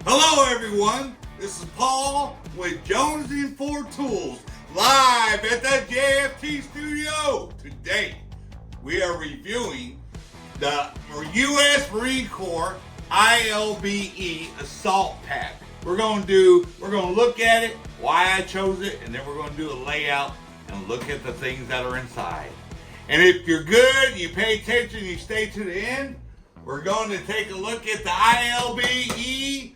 Hello everyone, this is Paul with Jones and Ford Tools, live at the JFT studio. Today, we are reviewing the U.S. Marine Corps ILBE Assault Pack. We're going to look at it, why I chose it, and then we're going to do a layout and look at the things that are inside. And if you're good, you pay attention, you stay to the end, we're going to take a look at the ILBE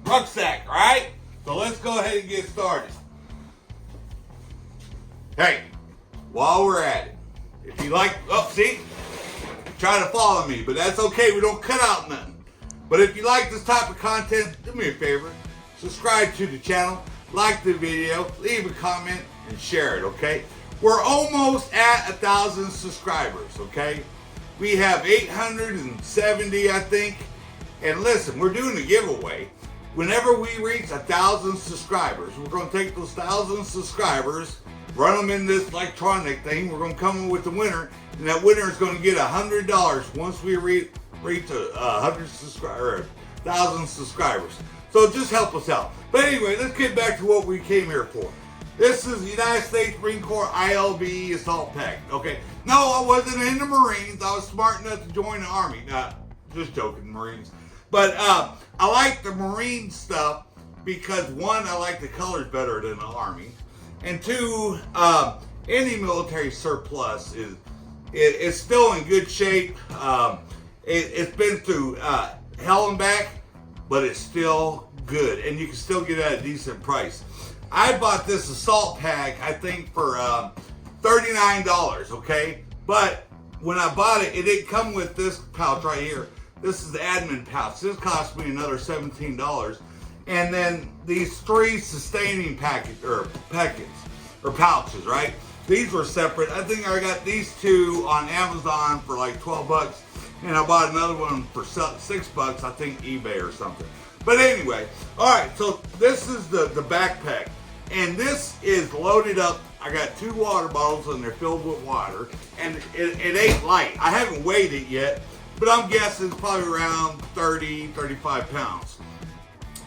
rucksack, right? So let's go ahead and get started. Hey, while we're at it, if you like, see, try to follow me, but that's okay. We don't cut out nothing. But if you like this type of content, do me a favor, subscribe to the channel, like the video, leave a comment, and share it, okay? We're almost at 1,000 subscribers, okay? We have 870, I think. And listen, we're doing a giveaway. Whenever we reach 1,000 subscribers, we're going to take those 1,000 subscribers, run them in this electronic thing. We're going to come in with the winner, and that winner is going to get $100 once we reach 100 subscribers, 1,000 subscribers. So just help us out. But anyway, let's get back to what we came here for. This is the United States Marine Corps ILBE Assault Pack. Okay, no, I wasn't in the Marines. I was smart enough to join the Army. Nah, just joking, Marines. But I like the Marine stuff because one, I like the colors better than the Army, and two, any military surplus is still in good shape. It's been through hell and back, but it's still good, and you can still get it at a decent price. I bought this assault pack, I think, for $39, okay? But when I bought it, it didn't come with this pouch right here. This is the admin pouch. This cost me another $17. And then these three sustaining packets, pouches, right? These were separate. I think I got these two on Amazon for like 12 bucks. And I bought another one for $6, I think eBay or something. But anyway, all right, so this is the backpack. And this is loaded up. I got 2 water bottles and they're filled with water. And it ain't light. I haven't weighed it yet, but I'm guessing it's probably around 30, 35 pounds.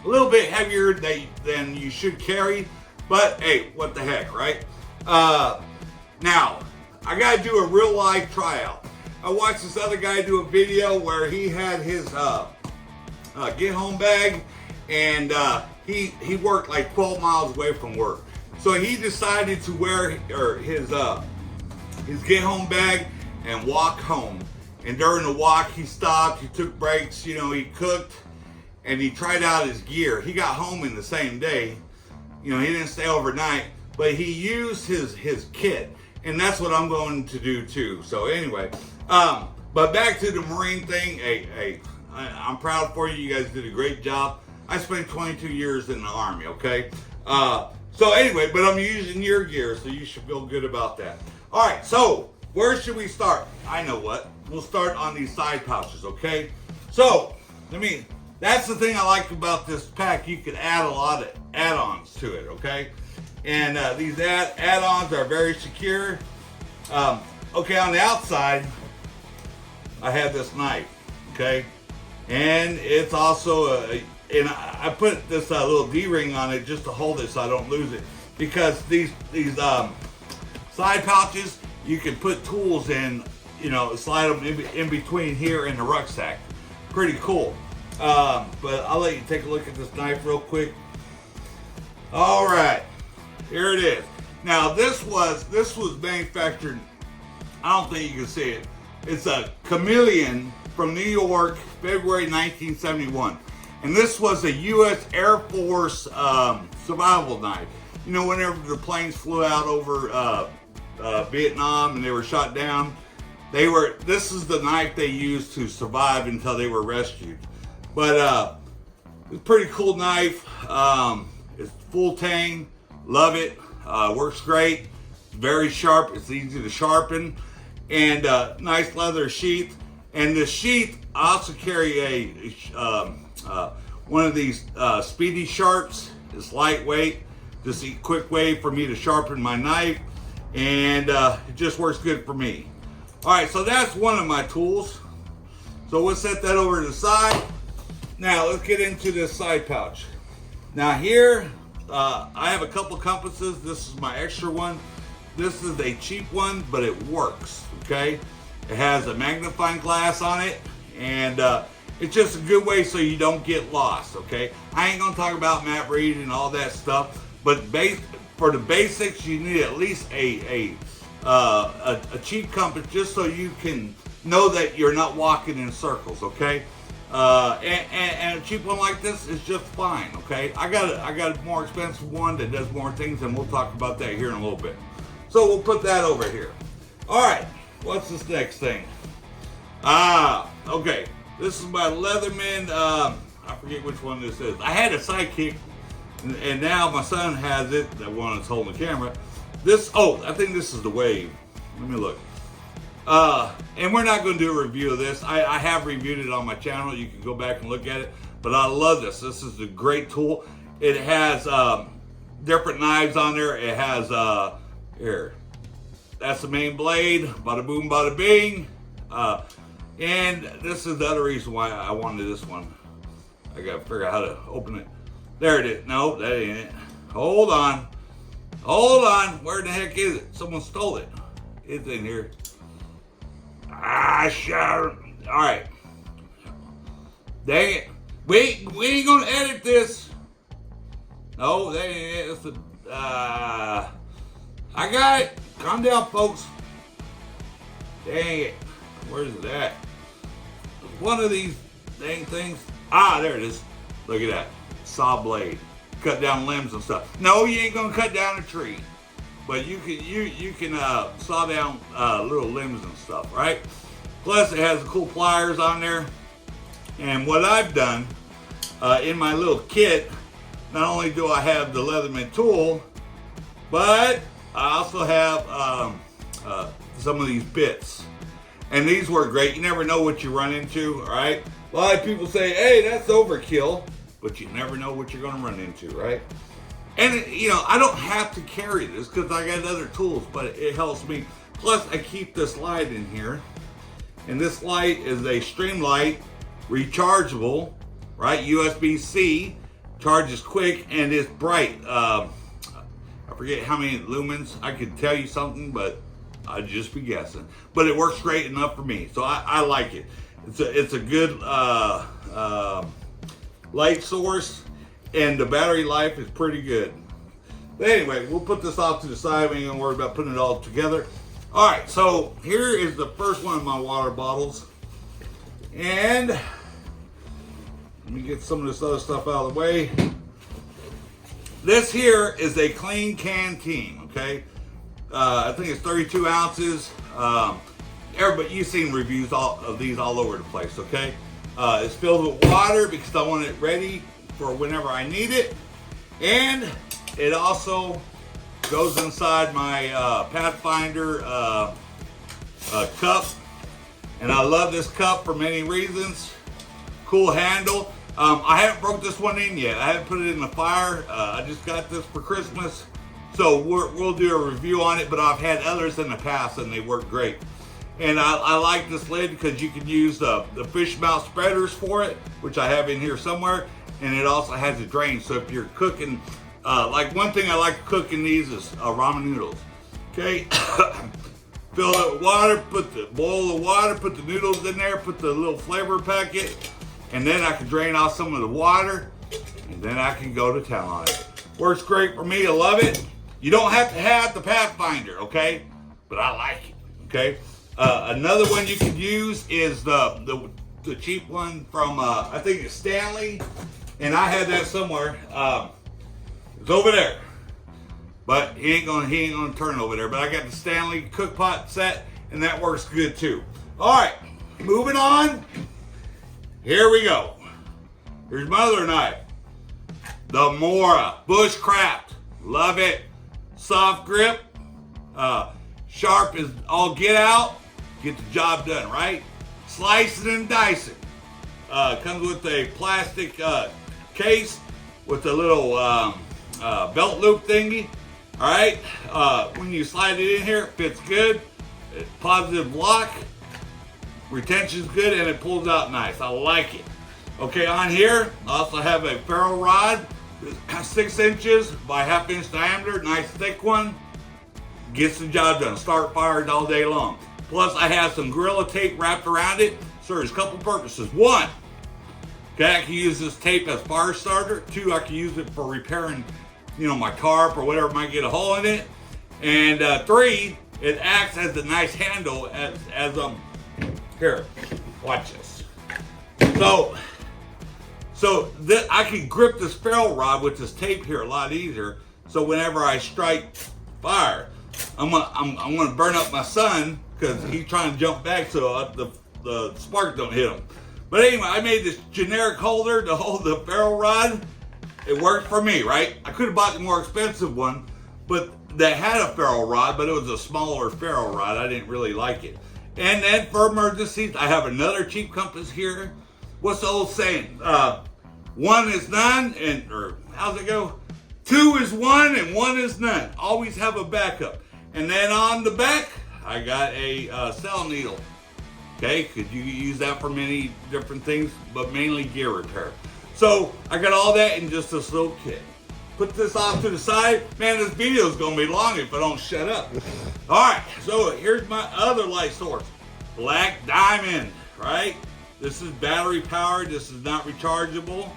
A little bit heavier than you should carry, but hey, what the heck, right? Now, I gotta do a real life tryout. I watched this other guy do a video where he had his get home bag, and he worked like 12 miles away from work. So he decided to wear his get home bag and walk home. And during the walk, he stopped, he took breaks, he cooked, and he tried out his gear. He got home in the same day. He didn't stay overnight, but he used his kit. And that's what I'm going to do too. So anyway, but back to the Marine thing. Hey, I'm proud for you. You guys did a great job. I spent 22 years in the Army, okay? So anyway, but I'm using your gear, so you should feel good about that. All right, so where should we start? I know what. We'll start on these side pouches, okay? So, that's the thing I like about this pack. You can add a lot of add-ons to it, okay? And these add-ons are very secure. Okay, on the outside, I have this knife, okay? And it's also and I put this little D-ring on it just to hold it so I don't lose it. Because these side pouches, you can put tools in, slide them in between here in the rucksack. Pretty cool. But I'll let you take a look at this knife real quick. All right, here it is. Now this was manufactured, I don't think you can see it. It's a Chameleon from New York, February 1971. And this was a U.S. Air Force survival knife. Whenever the planes flew out over Vietnam and they were shot down, this is the knife they used to survive until they were rescued. But it's a pretty cool knife. It's full tang, love it. Works great. Very sharp. It's easy to sharpen, and nice leather sheath. And the sheath, I also carry one of these Speedy Sharps. It's lightweight, just a quick way for me to sharpen my knife, and it just works good for me. All right, so that's one of my tools. So we'll set that over to the side. Now let's get into this side pouch. Now here, I have a couple compasses. This is my extra one. This is a cheap one, but it works, okay? It has a magnifying glass on it, and it's just a good way so you don't get lost, okay? I ain't gonna talk about map reading and all that stuff, but for the basics, you need at least a cheap compass just so you can know that you're not walking in circles, okay? And a cheap one like this is just fine, okay? I got a more expensive one that does more things, and we'll talk about that here in a little bit. So we'll put that over here. All right, what's this next thing? Okay, this is my Leatherman. I forget which one this is. I had a Sidekick, and now my son has it. The one that's holding the camera. I think this is the Wave. Let me look. And we're not going to do a review of this. I have reviewed it on my channel. You can go back and look at it. But I love this. This is a great tool. It has different knives on there. It has, here. That's the main blade. Bada boom, bada bing. And this is the other reason why I wanted this one. I got to figure out how to open it. There it is. No, that ain't it. Hold on. Hold on. Where the heck is it? Someone stole it. It's in here. All right. Dang it. We ain't gonna edit this. No, that ain't it. It's I got it. Calm down, folks. Dang it. Where's it at? One of these dang things. There it is. Look at that. Saw blade. Cut down limbs and stuff. No, you ain't gonna cut down a tree. But you can saw down little limbs and stuff, right? Plus, it has cool pliers on there. And what I've done in my little kit, not only do I have the Leatherman tool, but I also have some of these bits. And these work great. You never know what you run into, all right? A lot of people say, hey, that's overkill. But you never know what you're going to run into, right? And, I don't have to carry this because I got other tools, but it helps me. Plus, I keep this light in here. And this light is a Streamlight, rechargeable, right? USB-C, charges quick, and it's bright. I forget how many lumens. I could tell you something, but I'd just be guessing. But it works great enough for me, so I like it. It's a good light source. And the battery life is pretty good. But anyway, we'll put this off to the side. We ain't gonna worry about putting it all together. All right, so here is the first one of my water bottles. And let me get some of this other stuff out of the way. This here is a Klean Kanteen, okay? I think it's 32 ounces. Everybody, you've seen reviews of these all over the place, okay? It's filled with water because I want it ready for whenever I need it. And it also goes inside my Pathfinder cup. And I love this cup for many reasons. Cool handle. I haven't broke this one in yet. I haven't put it in the fire. I just got this for Christmas. So we'll do a review on it, but I've had others in the past and they work great. And I like this lid because you can use the fish mouth spreaders for it, which I have in here somewhere. And it also has a drain. So if you're cooking, like one thing I like to cook in these is ramen noodles. Okay, fill it with water, boil the water, put the noodles in there, put the little flavor packet, and then I can drain off some of the water, and then I can go to town on it. Works great for me. I love it. You don't have to have the Pathfinder, okay? But I like it. Okay. Another one you can use is the cheap one from I think it's Stanley. And I had that somewhere. It's over there, but he ain't gonna turn over there. But I got the Stanley cook pot set, and that works good too. All right, moving on. Here we go. Here's my other knife, the Mora Bushcraft. Love it. Soft grip, sharp as all get out. Get the job done, right? Slicing and dicing. Comes with a plastic case with a little belt loop thingy. All right, when you slide it in here, it fits good. Positive lock, retention's good, and it pulls out nice. I like it. Okay, on here, I also have a ferro rod, 6 inches by 1/2 inch diameter, nice thick one. Gets the job done, start fires all day long. Plus I have some Gorilla Tape wrapped around it. Serves a couple purposes. One, okay, I can use this tape as fire starter. Two, I can use it for repairing, my tarp or whatever might get a hole in it. And three, it acts as a nice handle as here, watch this. So I can grip this ferro rod with this tape here a lot easier. So whenever I strike fire, I'm gonna burn up my son because he's trying to jump back so the spark don't hit him. But anyway, I made this generic holder to hold the ferro rod. It worked for me, right? I could have bought the more expensive one, but that had a ferro rod, but it was a smaller ferro rod. I didn't really like it. And then for emergencies, I have another cheap compass here. What's the old saying? One is none, or how's it go? Two is one and one is none. Always have a backup. And then on the back, I got a cell needle. Okay, because you can use that for many different things, but mainly gear repair. So I got all that in just this little kit. Put this off to the side. Man, this video is going to be long if I don't shut up. All right, so here's my other light source. Black Diamond, right? This is battery powered. This is not rechargeable,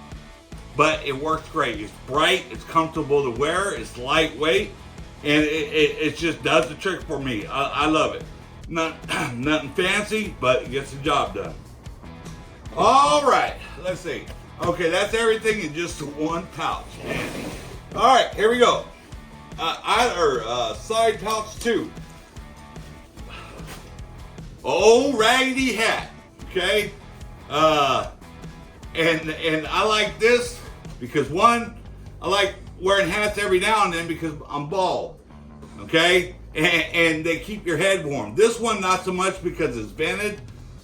but it works great. It's bright, it's comfortable to wear, it's lightweight, and it just does the trick for me. I love it. Nothing fancy, but it gets the job done. All right, let's see. Okay, that's everything in just one pouch. All right, here we go. Side pouch 2. Old Raggedy Hat. Okay, and I like this because one, I like wearing hats every now and then because I'm bald. Okay, and they keep your head warm. This one not so much because it's vented,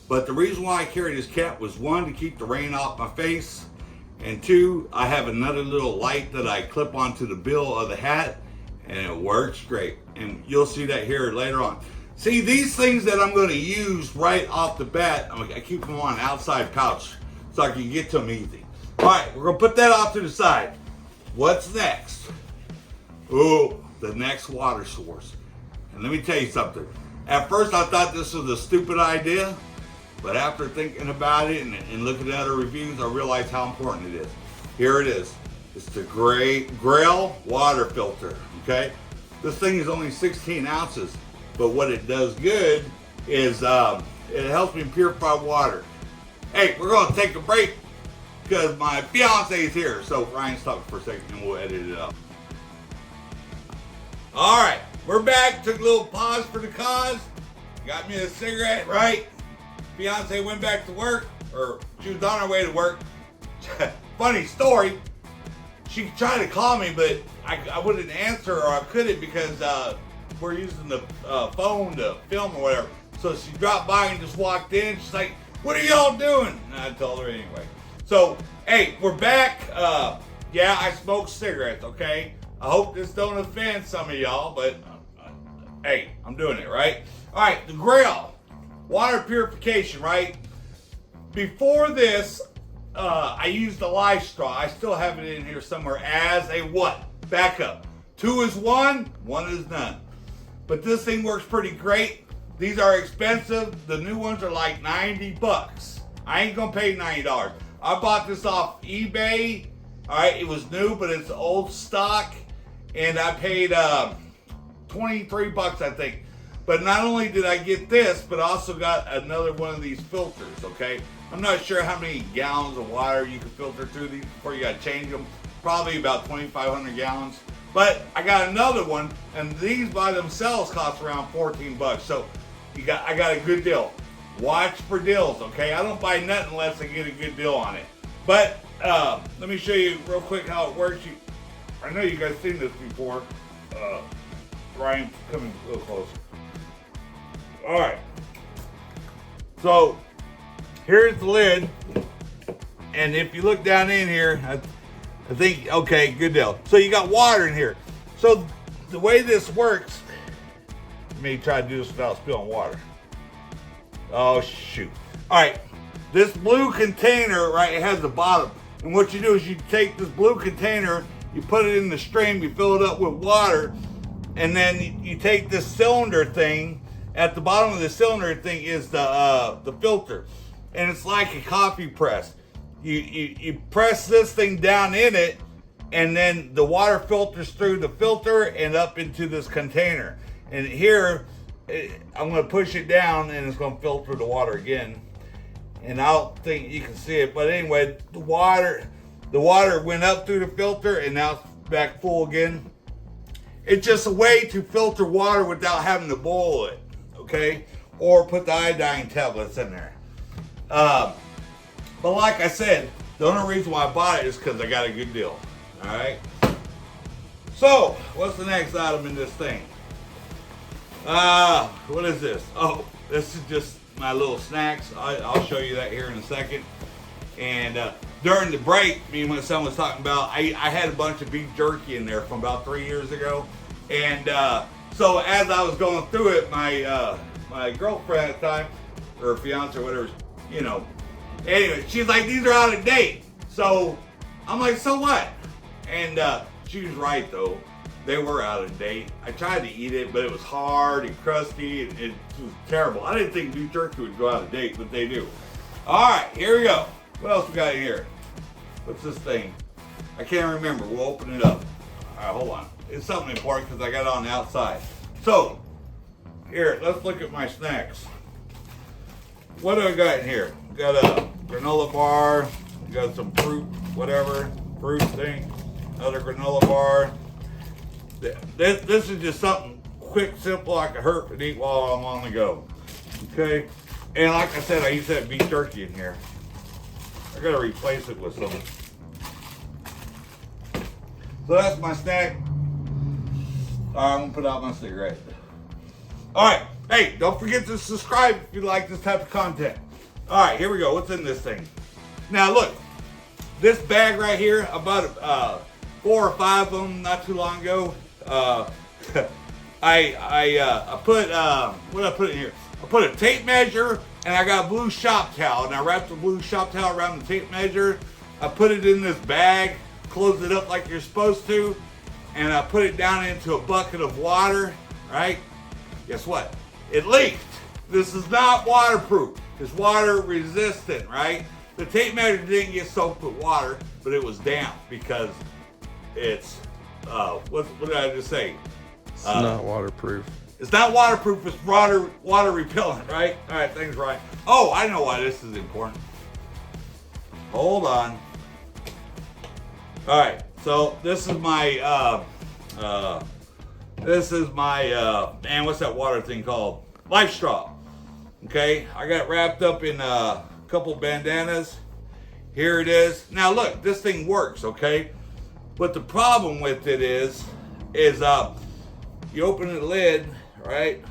but the reason why I carry this cap was one, to keep the rain off my face, and two, I have another little light that I clip onto the bill of the hat, and it works great. And you'll see that here later on. See, these things that I'm going to use right off the bat, I keep them on an outside pouch so I can get to them easy. All right, we're going to put that off to the side. What's next? Oh, the next water source. And let me tell you something. At first, I thought this was a stupid idea, but after thinking about it and looking at other reviews, I realized how important it is. Here it is. It's the Grayl water filter, okay? This thing is only 16 ounces. But what it does good is it helps me purify water. Hey, we're going to take a break because my fiance is here. So Ryan, stop for a second and we'll edit it out. All right, we're back. Took a little pause for the cause. Got me a cigarette, right? Fiance went back to work, or she was on her way to work. Funny story. She tried to call me, but I wouldn't answer, or I couldn't because we're using the phone to film or whatever. So she dropped by and just walked in. She's like, "What are y'all doing?" And I told her anyway. So, hey, we're back. Yeah, I smoke cigarettes, okay? I hope this don't offend some of y'all, but hey, I'm doing it, right? All right, the Grayl water purification, right? Before this, I used a live straw. I still have it in here somewhere as a what? Backup. 2 is 1, 1 is none. But this thing works pretty great. These are expensive. The new ones are like $90. I ain't gonna pay $90. I bought this off eBay. All right, it was new, but it's old stock, and I paid 23 bucks, I think. But not only did I get this, but I also got another one of these filters. Okay, I'm not sure how many gallons of water you can filter through these before you got to change them. Probably about 2,500 gallons. But I got another one, and these by themselves cost around 14 bucks. So I got a good deal. Watch for deals, okay? I don't buy nothing unless I get a good deal on it. But let me show you real quick how it works. I know you guys seen this before. Ryan, coming a little closer. All right. So here's the lid, and if you look down in here, I think, okay, good deal. So you got water in here. So the way this works, let me try to do this without spilling water. Oh, shoot. All right. this blue container, right, it has the bottom. And what you do is you take this blue container, you put it in the stream, you fill it up with water, and then you take this cylinder thing. At the bottom of the cylinder thing is the filter, and it's like a coffee press. You press this thing down in it, and then the water filters through the filter and up into this container. And here, I'm going to push it down, and it's going to filter the water again. And I don't think you can see it, but anyway, the water went up through the filter, and now it's back full again. It's just a way to filter water without having to boil it, okay? Or put the iodine tablets in there. But like I said, the only reason why I bought it is because I got a good deal, all right? So, what's the next item in this thing? What is this? Oh, this is just my little snacks. I'll show you that here in a second. And during the break, me and my son was talking about, I had a bunch of beef jerky in there from about 3 years ago. And so as I was going through it, my girlfriend at the time, or fiance or whatever, you know, anyway, she's like, these are out of date. So I'm like, so what? And she was right though. They were out of date. I tried to eat it, but it was hard and crusty. It was terrible. I didn't think beef jerky would go out of date, but they do. All right, here we go. What else we got in here? What's this thing? I can't remember. We'll open it up. All right, hold on. It's something important because I got it on the outside. So, here, let's look at my snacks. What do I got in here? Got a granola bar. Got some fruit, whatever. Fruit thing. Another granola bar. This is just something quick, simple, I can hurt and eat while I'm on the go. Okay? And like I said, I used to have beef jerky in here. I gotta replace it with some. So that's my snack. I'm gonna put out my cigarette. Alright, hey, don't forget to subscribe if you like this type of content. Alright, here we go. What's in this thing? Now look, this bag right here, I bought 4 or 5 of them not too long ago. I put what did I put in here? I put a tape measure, and I got a blue shop towel, and I wrapped the blue shop towel around the tape measure. I put it in this bag, closed it up like you're supposed to, and I put it down into a bucket of water, right? Guess what? It leaked. This is not waterproof. It's water resistant, right? The tape measure didn't get soaked with water, but it was damp because it's, what did I just say? It's not waterproof. It's not waterproof, it's water repellent, right? All right, thanks, Ryan. Oh, I know why this is important. Hold on. All right, so this is my, man, what's that water thing called? Life Straw. Okay, I got it wrapped up in a couple bandanas. Here it is. Now look, this thing works, okay? But the problem with it is you open the lid, right?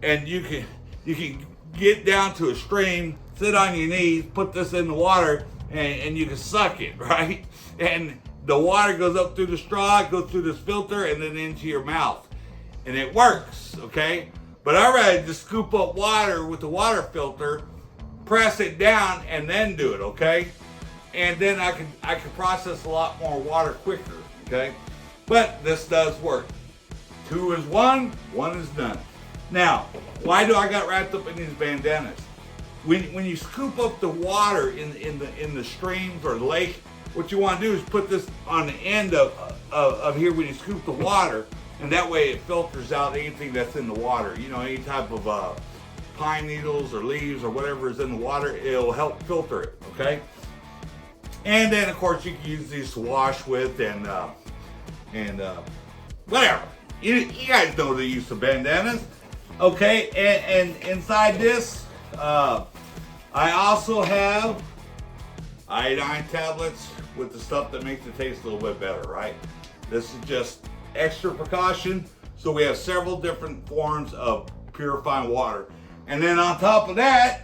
And you can get down to a stream, sit on your knees, put this in the water, and you can suck it, right? And the water goes up through the straw, it goes through this filter, and then into your mouth. And it works, okay? But I'd rather just scoop up water with the water filter, press it down, and then do it, okay? And then I can process a lot more water quicker, okay? But this does work. 2 is 1, 1 is none. Now, why do I got wrapped up in these bandanas? When you scoop up the water in the streams or the lake, what you want to do is put this on the end of here when you scoop the water, and that way it filters out anything that's in the water. You know, any type of pine needles or leaves or whatever is in the water, it'll help filter it, okay? And then, of course, you can use these to wash with and whatever. You guys know the use of bandanas. Okay, and inside this, I also have iodine tablets with the stuff that makes it taste a little bit better, right? This is just extra precaution. So we have several different forms of purifying water. And then on top of that,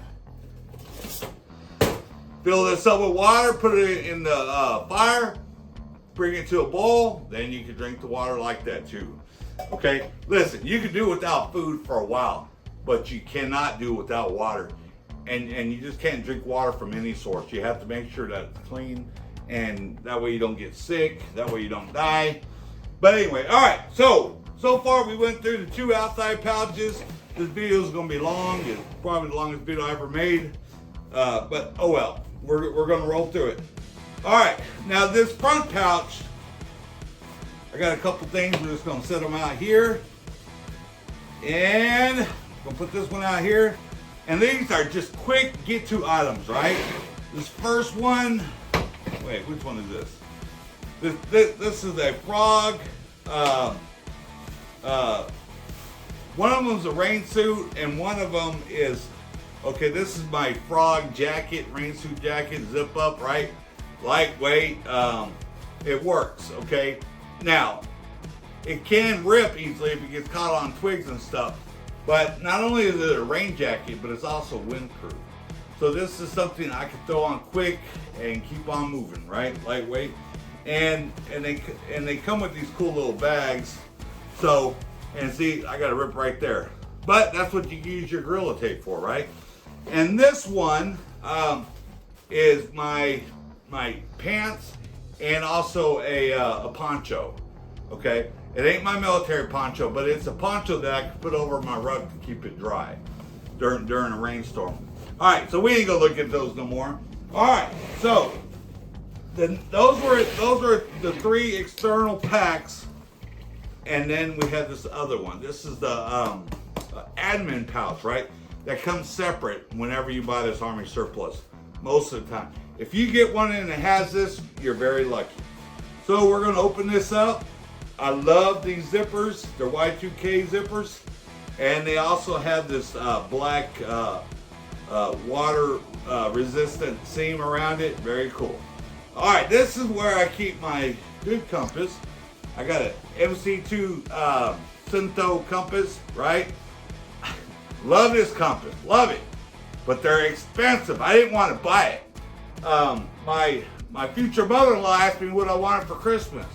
fill this up with water, put it in the fire, bring it to a boil, then you can drink the water like that too. Okay, listen, you can do without food for a while, but you cannot do without water. and you just can't drink water from any source. You have to make sure that it's clean, and that way you don't get sick. That way you don't die. But anyway, all right. So far we went through the 2 outside pouches. This video is going to be long. It's probably the longest video I ever made. But oh well, we're going to roll through it. All right. Now this front pouch, I got a couple things. We're just going to set them out here, and I'm going to put this one out here. And these are just quick get-to items, right? This first one. Wait, which one is this? This is a frog. One of them is a rain suit, and one of them is, okay, this is my frog jacket, rain suit jacket, zip up, right? Lightweight. It works, okay? Now, it can rip easily if it gets caught on twigs and stuff. But not only is it a rain jacket, but it's also windproof. So this is something I can throw on quick and keep on moving, right? Lightweight. And they come with these cool little bags. So, and see, I got a rip right there. But that's what you use your Gorilla Tape for, right? And this one is my pants and also a poncho, okay? It ain't my military poncho, but it's a poncho that I can put over my rug to keep it dry during a rainstorm. All right, so we ain't gonna look at those no more. All right, so those were the 3 external packs, and then we have this other one. This is the admin pouch, right? That comes separate whenever you buy this Army surplus, most of the time. If you get one and it has this, you're very lucky. So we're gonna open this up. I love these zippers. They're Y2K zippers. And they also have this black water resistant seam around it. Very cool. All right, this is where I keep my good compass. I got an MC2 Syntho compass, right? Love this compass, love it. But they're expensive. I didn't want to buy it. My future mother-in-law asked me what I wanted for Christmas.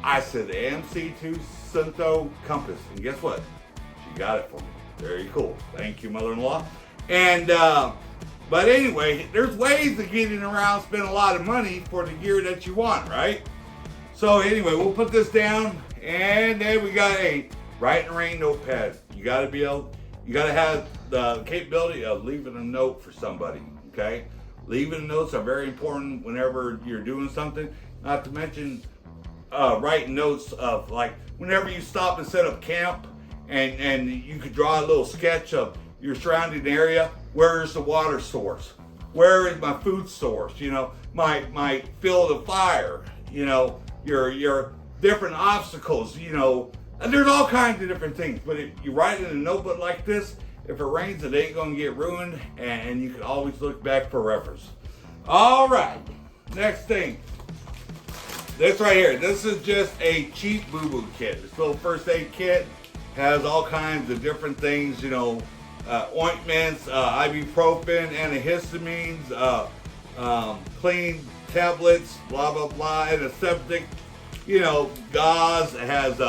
I said the MC2 Syntho compass, and guess what? She got it for me. Very cool. Thank you, mother-in-law. And but anyway, there's ways of getting around, spend a lot of money for the gear that you want, right? So anyway, we'll put this down, and then we got a Write in the Rain notepad. You got to have the capability of leaving a note for somebody. Okay, leaving notes are very important whenever you're doing something. Not to mention writing notes of, like, whenever you stop and set up camp, and you could draw a little sketch of your surrounding area. Where is the water source? Where is my food source? You know, my field of fire. You know, your different obstacles. You know, and there's all kinds of different things. But if you write it in a notebook like this, if it rains, it ain't gonna get ruined, and you can always look back for reference. All right, next thing. This right here, this is just a cheap boo-boo kit. This little first aid kit has all kinds of different things, you know, ointments, ibuprofen, antihistamines, clean tablets, blah, blah, blah, antiseptic, you know, gauze. It has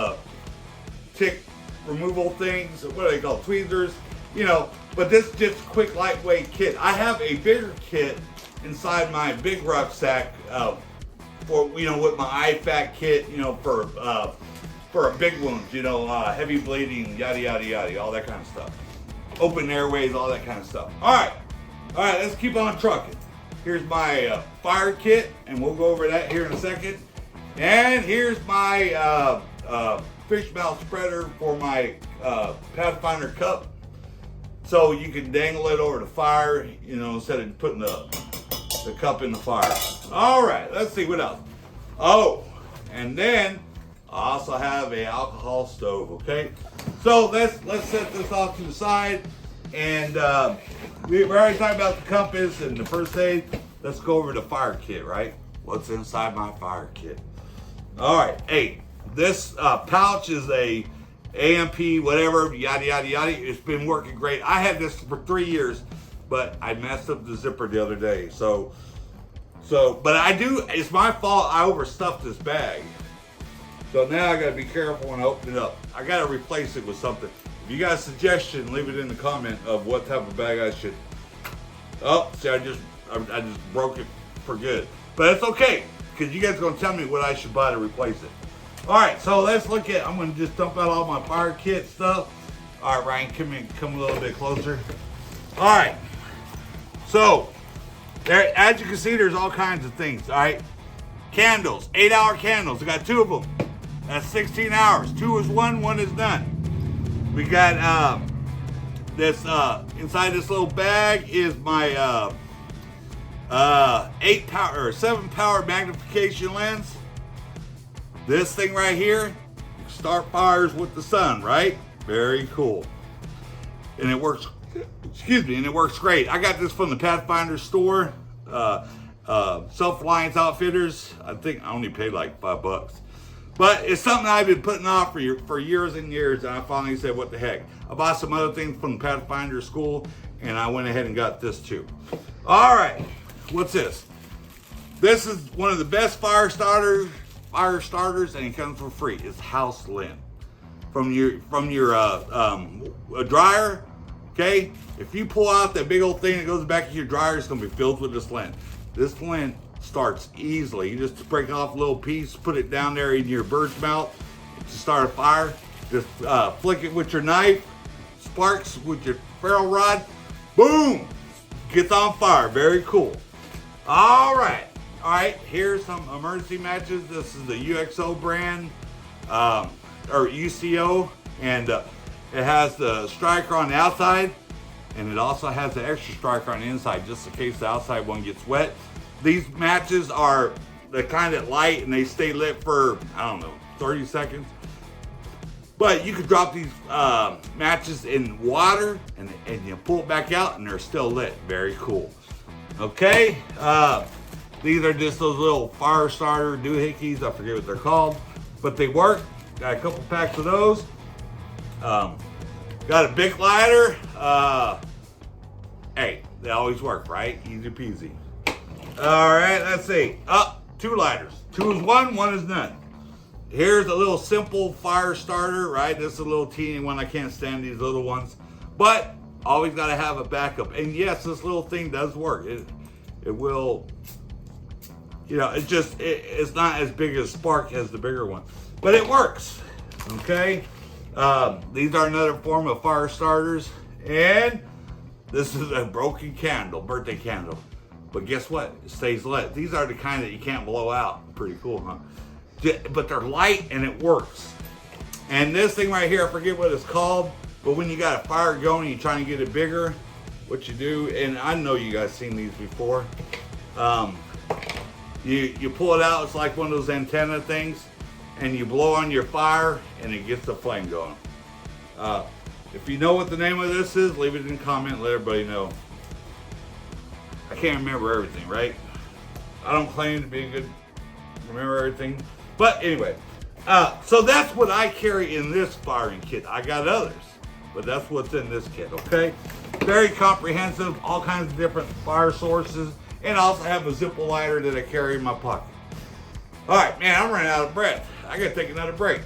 tick removal things, what do they call it, tweezers, you know, but this is just a quick, lightweight kit. I have a bigger kit inside my big rucksack, for, you know, with my IFAK kit, you know, for a big wound, you know, heavy bleeding, yada, yada, yada, all that kind of stuff. Open airways, all that kind of stuff. All right, let's keep on trucking. Here's my fire kit, and we'll go over that here in a second. And here's my fish mouth spreader for my Pathfinder cup. So you can dangle it over the fire, you know, instead of putting the cup in the fire. All right, let's see what else. Oh, and then I also have a alcohol stove. Okay, so let's set this off to the side, and we already talked about the compass and the first aid. Let's go over the fire kit, right? What's inside my fire kit? All right, hey, this pouch is a AMP, whatever, yada yada yada. It's been working great. I had this for 3 years. But I messed up the zipper the other day. But it's my fault. I overstuffed this bag. So now I gotta be careful when I open it up. I gotta replace it with something. If you got a suggestion, leave it in the comment of what type of bag I should Oh, see, I just broke it for good. But it's okay, because you guys are going to tell me what I should buy to replace it. All right, so let's look at, I'm going to just dump out all my fire kit stuff. All right, Ryan, come a little bit closer. All right, so there, as you can see, there's all kinds of things, all right? Candles, 8-hour candles. I got 2 of them. That's 16 hours. 2 is one is done. We got this, inside this little bag is my 7 power magnification lens. This thing right here, start fires with the sun, right? Very cool. And it works, excuse me, and it works great. I got this from the Pathfinder store, Self-Reliance Outfitters. I think I only paid like $5. But it's something I've been putting off for years and years, and I finally said, what the heck. I bought some other things from the Pathfinder school, and I went ahead and got this too. All right, what's this? This is one of the best fire starters, and it comes for free. It's house lint from your dryer. Okay, if you pull out that big old thing that goes back in your dryer, it's gonna be filled with this lint. This lint starts easily. You just break off a little piece, put it down there in your bird's mouth to start a fire. Just flick it with your knife, sparks with your ferro rod, boom, gets on fire. Very cool. All right, here's some emergency matches. This is the UXO brand, or UCO, and it has the striker on the outside, and it also has the extra striker on the inside, just in case the outside one gets wet. These matches are the kind that light and they stay lit for, I don't know, 30 seconds. But you could drop these matches in water and you pull it back out and they're still lit. Very cool. Okay, these are just those little fire starter doohickeys. I forget what they're called, but they work. Got a couple packs of those. Got a Bic lighter. Hey, they always work, right? Easy peasy. All right, let's see. 2 lighters. 2 is one is none. Here's a little simple fire starter, right? This is a little teeny one. I can't stand these little ones, but always got to have a backup. And yes, this little thing does work. It will, you know, it's not as big a spark as the bigger one, but it works. Okay. These are another form of fire starters, and this is a broken candle, birthday candle. But guess what? It stays lit. These are the kind that you can't blow out. Pretty cool, huh? But they're light and it works. And this thing right here, I forget what it's called, but when you got a fire going and you're trying to get it bigger, what you do, and I know you guys seen these before, you pull it out. It's like one of those antenna things, and you blow on your fire and it gets the flame going. If you know what the name of this is, leave it in the comment, let everybody know. I can't remember everything, right? I don't claim to be good, remember everything. But anyway, so that's what I carry in this firing kit. I got others, but that's what's in this kit, okay? Very comprehensive, all kinds of different fire sources, and I also have a Zippo lighter that I carry in my pocket. All right, man, I'm running out of breath. I gotta take another break.